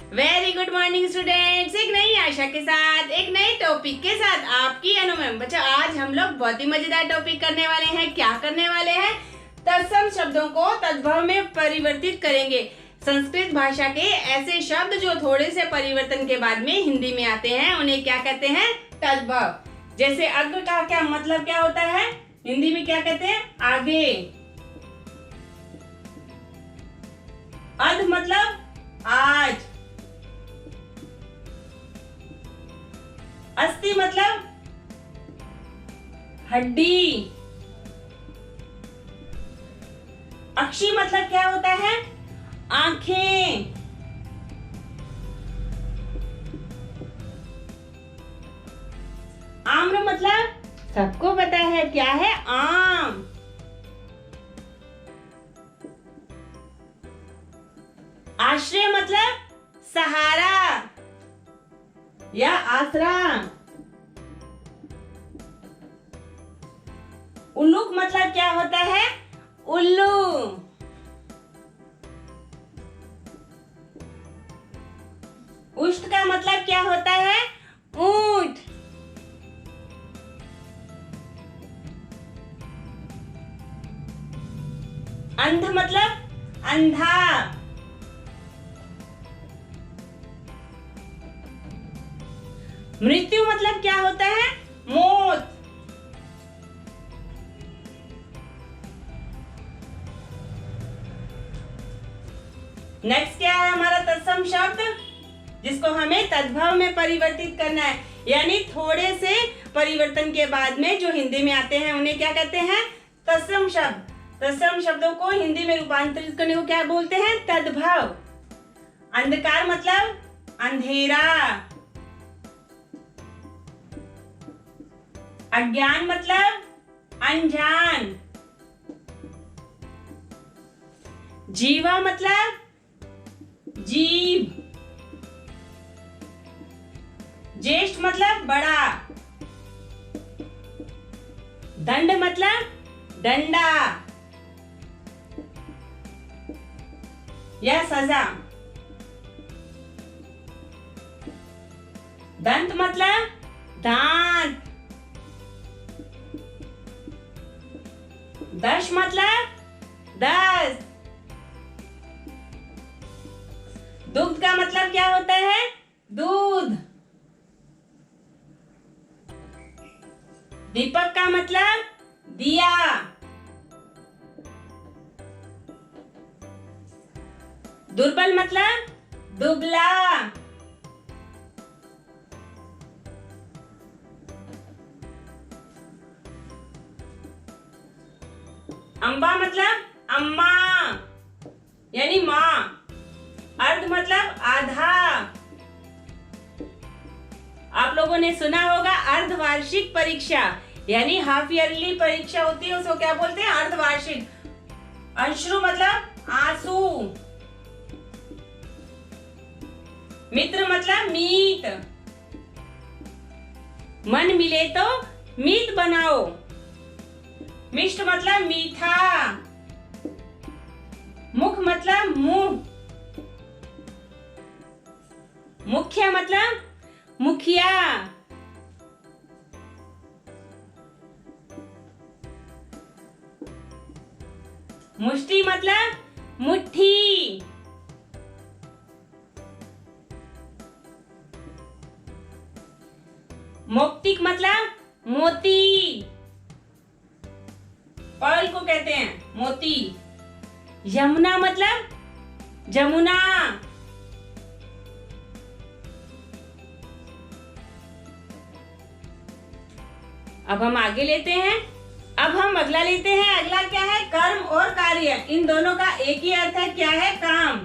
Very good morning students. एक नई आशा के साथ एक नए टॉपिक के साथ आपकी अनु मैम। बच्चों, आज हम लोग बहुत ही मजेदार टॉपिक करने वाले हैं। क्या करने वाले हैं? तत्सम शब्दों को तद्भव में परिवर्तित करेंगे। संस्कृत भाषा के ऐसे शब्द जो थोड़े से परिवर्तन के बाद में हिंदी में आते हैं उन्हें क्या कहते हैं? तद्भव। जैसे अग्र का क्या मतलब क्या होता है? हिंदी में क्या कहते हैं? आगे। अध मतलब आज। अस्थि मतलब हड्डी। अक्षी मतलब क्या होता है? आंखें। आम्र मतलब सबको पता है क्या है? आम। आश्रय मतलब सहारा या आसरा। उल्लूक मतलब क्या होता है? उल्लू। उष्ट का मतलब क्या होता है? ऊंट। अंध मतलब अंधा। मृत्यु मतलब क्या होता है? मौत। नेक्स्ट क्या है हमारा तत्सम शब्द जिसको हमें तद्भव में परिवर्तित करना है, यानी थोड़े से परिवर्तन के बाद में जो हिंदी में आते हैं उन्हें क्या कहते हैं? तत्सम शब्द। तत्सम शब्दों को हिंदी में रूपांतरित करने को क्या बोलते हैं? तद्भव। अंधकार मतलब अंधेरा। अज्ञान मतलब अनजान। जीवा मतलब जीव। ज्येष्ठ मतलब बड़ा। दंड मतलब डंडा या सजा। दंत मतलब दांत। दश मतलब 10। दुग्ध का मतलब क्या होता है? दूध। दीपक का मतलब दिया। दुर्बल मतलब दुबला। अम्बा मतलब अम्मा यानी माँ। अर्ध मतलब आधा। आप लोगों ने सुना होगा अर्धवार्षिक परीक्षा, यानी हाफ ईयरली परीक्षा होती है उसको क्या बोलते हैं? अर्धवार्षिक। अश्रु मतलब आंसू। मित्र मतलब मीत। मन मिले तो मीत बनाओ। मिष्ट मतलब मीठा। मुख मतलब मुंह। मुख्य मतलब मुखिया। मुष्टि मतलब मुट्ठी। मौक्तिक मतलब मोती। पर्ल को कहते हैं मोती। यमुना मतलब जमुना। अब हम आगे लेते हैं। अब हम अगला लेते हैं। अगला क्या है? कर्म और कार्य। इन दोनों का एक ही अर्थ है। क्या है? काम।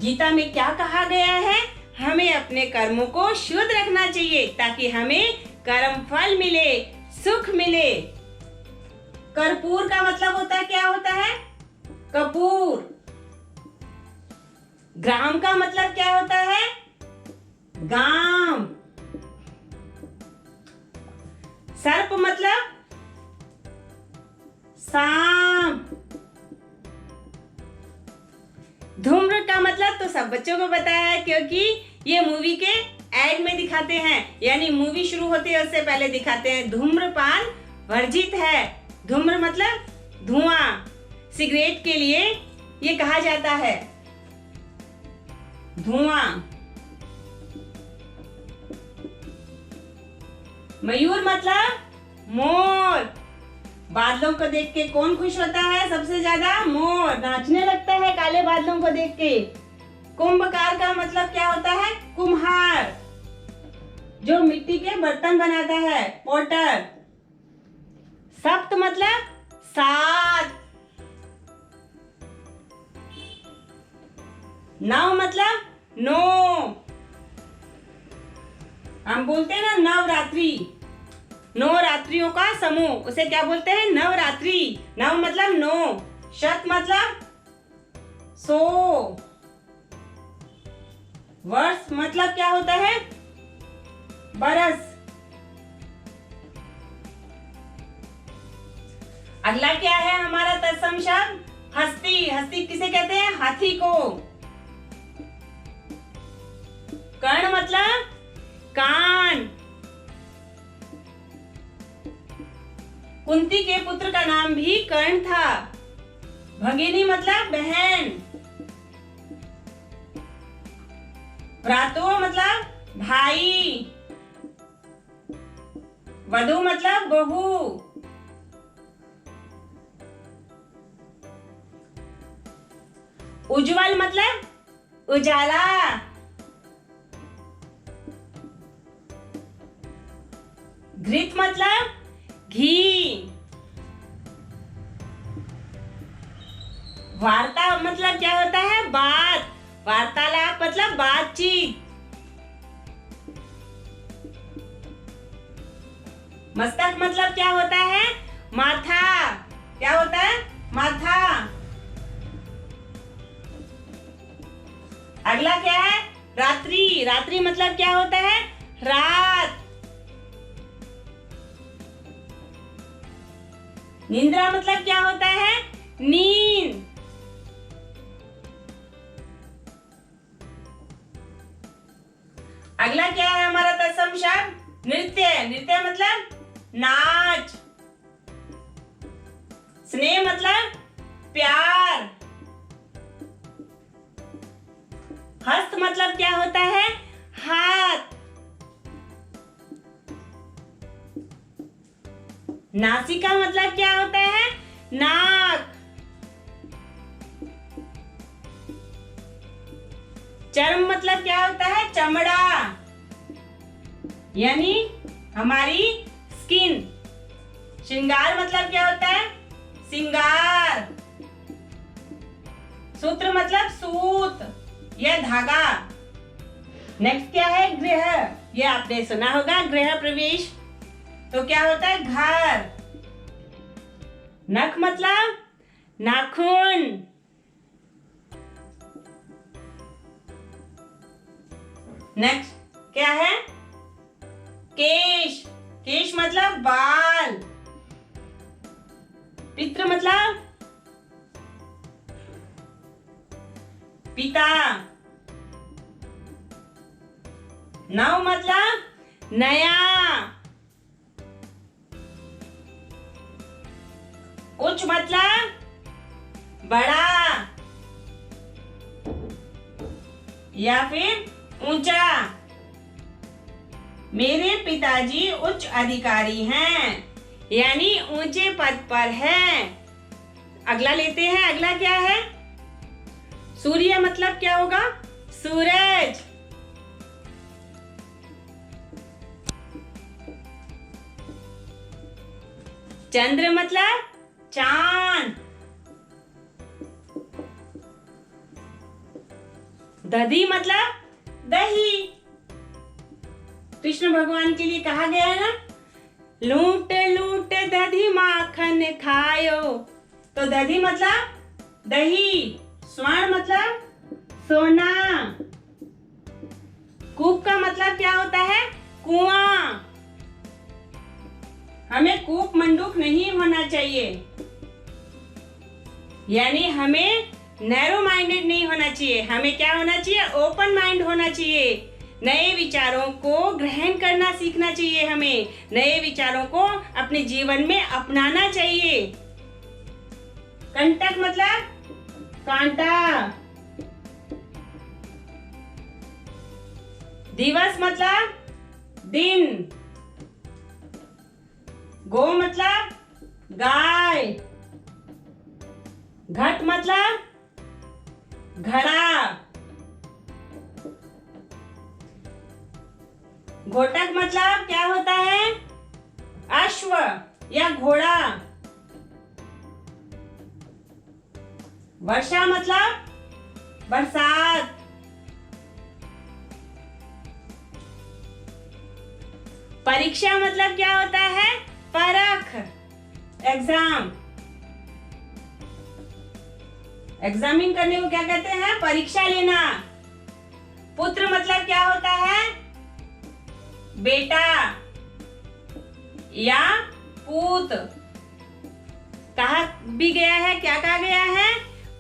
गीता में क्या कहा गया है? हमें अपने कर्मों को शुद्ध रखना चाहिए ताकि हमें कर्म फल मिले, सुख मिले। कर्पूर का मतलब होता है क्या होता है? कपूर। ग्राम का मतलब क्या होता है? गांव। सर्प मतलब सांप। धूम्र का मतलब तो सब बच्चों को पता है, क्योंकि ये मूवी के एड में दिखाते हैं, यानी मूवी शुरू होती है उससे पहले दिखाते हैं धूम्रपान वर्जित है। धूम्र मतलब धुआं, सिगरेट के लिए ये कहा जाता है धुआं। मयूर मतलब मोर, बादलों को देख के कौन खुश होता है सबसे ज्यादा? मोर नाचने लगता है काले बादलों को देख के। कुंभकार का मतलब क्या होता है? कुम्हार, जो मिट्टी के बर्तन बनाता है, पोटर। सप्त मतलब सात। नव मतलब नौ, हम बोलते हैं ना नवरात्रि, नौ रात्रियों का समूह, उसे क्या बोलते हैं? नवरात्रि। नव मतलब नौ, शत मतलब 100, वर्ष मतलब क्या होता है? बरस। अगला क्या है हमारा तत्सम शब्द? हस्ती। हस्ती किसे कहते हैं? हाथी को। कर्ण मतलब कान। कुंती के पुत्र का नाम भी कर्ण था। भगिनी मतलब बहन। भ्रातु मतलब भाई। वधू मतलब बहू। उज्ज्वल मतलब उजाला। घृत मतलब घी। वार्ता मतलब क्या होता है? बात। वार्तालाप मतलब बातचीत। मस्तक मतलब क्या होता है? माथा। क्या होता है? माथा। अगला क्या है? रात्रि। रात्रि मतलब क्या होता है? रात। निंद्रा मतलब क्या होता है? नींद। अगला क्या है हमारा तत्सम शब्द? नृत्य। नृत्य मतलब नाच। स्नेह मतलब प्यार। हस्त मतलब क्या होता है? हाथ। नासिका मतलब क्या होता है? नाक। चर्म मतलब क्या होता है? चमड़ा, यानी हमारी स्किन। श्रृंगार मतलब क्या होता है? सिंगार। सूत्र मतलब सूत या धागा। नेक्स्ट क्या है? गृह। ये आपने सुना होगा, गृह प्रवेश तो क्या होता है? घर। नख मतलब नाखून। नेक्स्ट क्या है? केश। केश मतलब बाल। पितृ मतलब पिता। नव मतलब नया। उच्च मतलब बड़ा या फिर ऊंचा। मेरे पिताजी उच्च अधिकारी हैं, यानी ऊंचे पद पर हैं। अगला लेते हैं। अगला क्या है? सूर्य मतलब क्या होगा? सूरज। चंद्र मतलब चांद। दधी मतलब दही। कृष्ण भगवान के लिए कहा गया है ना, लूट लूट दधी माखन खायो। तो दधी मतलब दही। स्वर्ण मतलब सोना। कूप का मतलब क्या होता है? कुआं। हमें कूप मंडूक नहीं होना चाहिए, यानी हमें नैरो माइंडेड नहीं होना चाहिए, हमें क्या होना चाहिए, ओपन माइंड होना चाहिए। नए विचारों को ग्रहण करना सीखना चाहिए, हमें नए विचारों को अपने जीवन में अपनाना चाहिए। कंटक मतलब कांटा, दिवस मतलब दिन, गो मतलब गाय, घट मतलब घड़ा, घोटक मतलब क्या होता है, अश्व या घोड़ा, वर्षा मतलब बरसात, परीक्षा मतलब क्या होता है, परख, एग्जाम। एग्जामिन करने को क्या कहते हैं, परीक्षा लेना। पुत्र मतलब क्या होता है, बेटा या पूत। कहा भी गया है, क्या कहा गया है,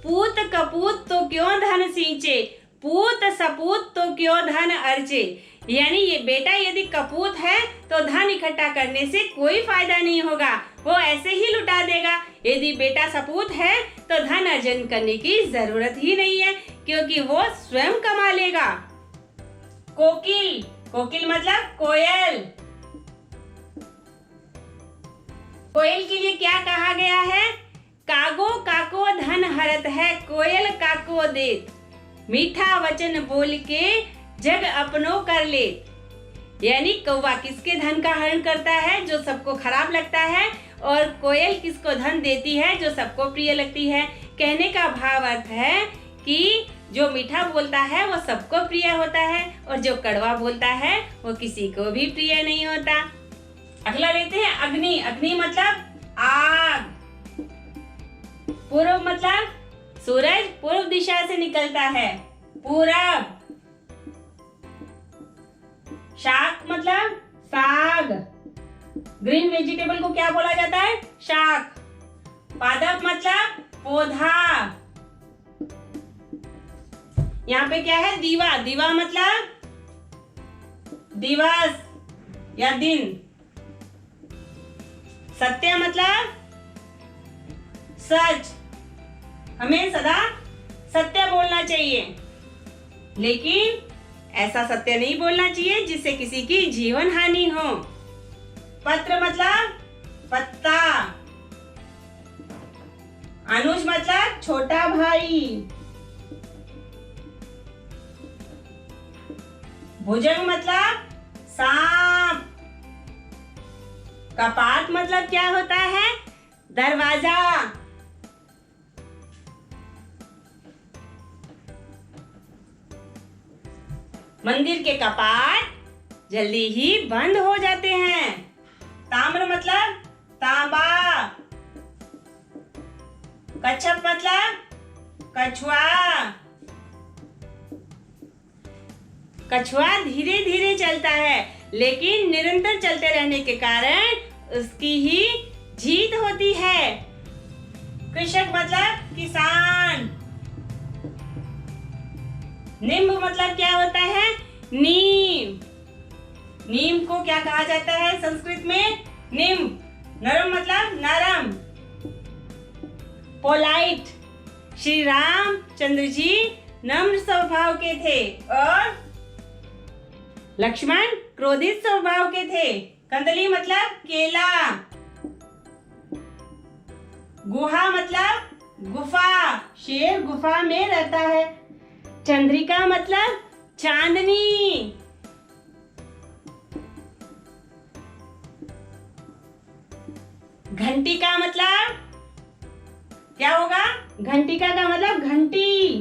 पूत कपूत तो क्यों धन सींचे, पूत सपूत तो क्यों धन अर्चे। यानी ये बेटा यदि कपूत है तो धन इकट्ठा करने से कोई फायदा नहीं होगा, वो ऐसे ही लुटा देगा। यदि बेटा सपूत है तो धन अर्जन करने की जरूरत ही नहीं है, क्योंकि वो स्वयं कमा लेगा। कोकिल, कोकिल मतलब कोयल। कोयल के लिए क्या कहा गया है, कागो काको धन हरत है, कोयल काको देत, मीठा वचन बोल के जग अपनो कर ले। यानी कौवा किसके धन का हरण करता है, जो सबको खराब लगता है, और कोयल किसको धन देती है, जो सबको प्रिय लगती है। कहने का भाव अर्थ है कि जो मीठा बोलता है वो सबको प्रिय होता है, और जो कड़वा बोलता है वो किसी को भी प्रिय नहीं होता। अगला लेते हैं अग्नि। अग्नि मतलब आग। पूर्व मतलब सूरज पूर्व दिशा से निकलता है, पूरब। शाक मतलब साग, ग्रीन वेजिटेबल को क्या बोला जाता है, शाक। पादप मतलब पौधा। यहाँ पे क्या है, दीवा। दीवा मतलब दिवस या दिन। सत्य मतलब सच। हमें सदा सत्य बोलना चाहिए, लेकिन ऐसा सत्य नहीं बोलना चाहिए जिससे किसी की जीवन हानि हो। पत्र मतलब पत्ता। अनुज मतलब छोटा भाई। भुजंग मतलब सांप। कपाट मतलब क्या होता है, दरवाजा। मंदिर के कपाट जल्दी ही बंद हो जाते हैं। ताम्र मतलब तांबा। कच्छप मतलब कछुआ। कछुआ धीरे धीरे चलता है, लेकिन निरंतर चलते रहने के कारण उसकी ही जीत होती है। कृषक मतलब किसान। नींब मतलब क्या होता है, नीम। नीम को क्या कहा जाता है संस्कृत में, नीम। नरम मतलब नरम। पोलाइट। श्री रामचंद्र जी नम्र स्वभाव के थे और लक्ष्मण क्रोधित स्वभाव के थे। कंदली मतलब केला। गुहा मतलब गुफा, शेर गुफा में रहता है। चंद्रिका मतलब चांदनी। घंटी का मतलब क्या होगा, घंटिका का मतलब घंटी।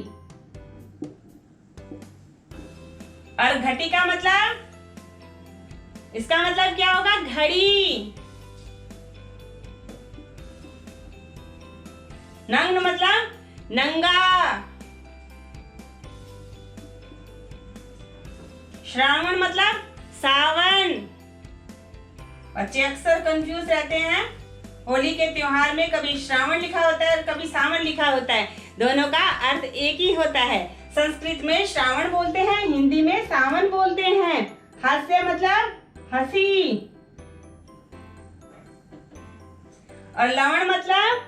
और घटी का मतलब, इसका मतलब क्या होगा, घड़ी। नंग मतलब नंगा। श्रावण मतलब सावन। बच्चे अक्सर कंफ्यूज रहते हैं, होली के त्योहार में कभी श्रावण लिखा होता है और कभी सावन लिखा होता है। दोनों का अर्थ एक ही होता है। संस्कृत में श्रावण बोलते हैं, हिंदी में सावन बोलते हैं। हास्य मतलब हंसी और लवण मतलब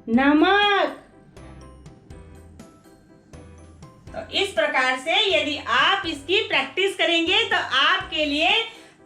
नमक। तो इस प्रकार से यदि आप इसकी प्रैक्टिस करेंगे तो आपके लिए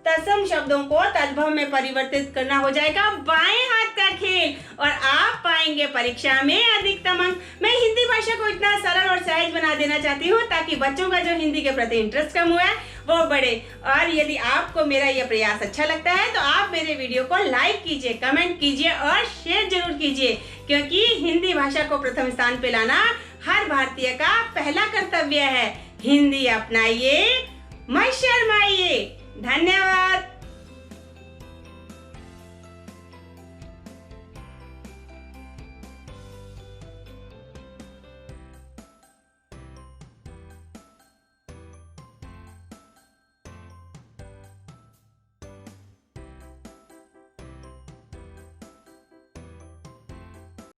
तत्सम शब्दों को तद्भव में परिवर्तित करना हो जाएगा बाएं हाथ का खेल और आप पाएंगे परीक्षा में अधिकतम अंक। मैं हिंदी भाषा को इतना सरल और सहज बना देना चाहती हूँ ताकि बच्चों का जो हिंदी के प्रति इंटरेस्ट कम हुआ है वो बढ़े। और यदि आपको मेरा यह प्रयास अच्छा लगता है तो आप मेरे वीडियो को लाइक कीजिए, कमेंट कीजिए और शेयर जरूर कीजिए, क्योंकि हिंदी भाषा को प्रथम स्थान पे लाना हर भारतीय का पहला कर्तव्य है। हिंदी अपनाइए, मत शर्माइए। धन्यवाद।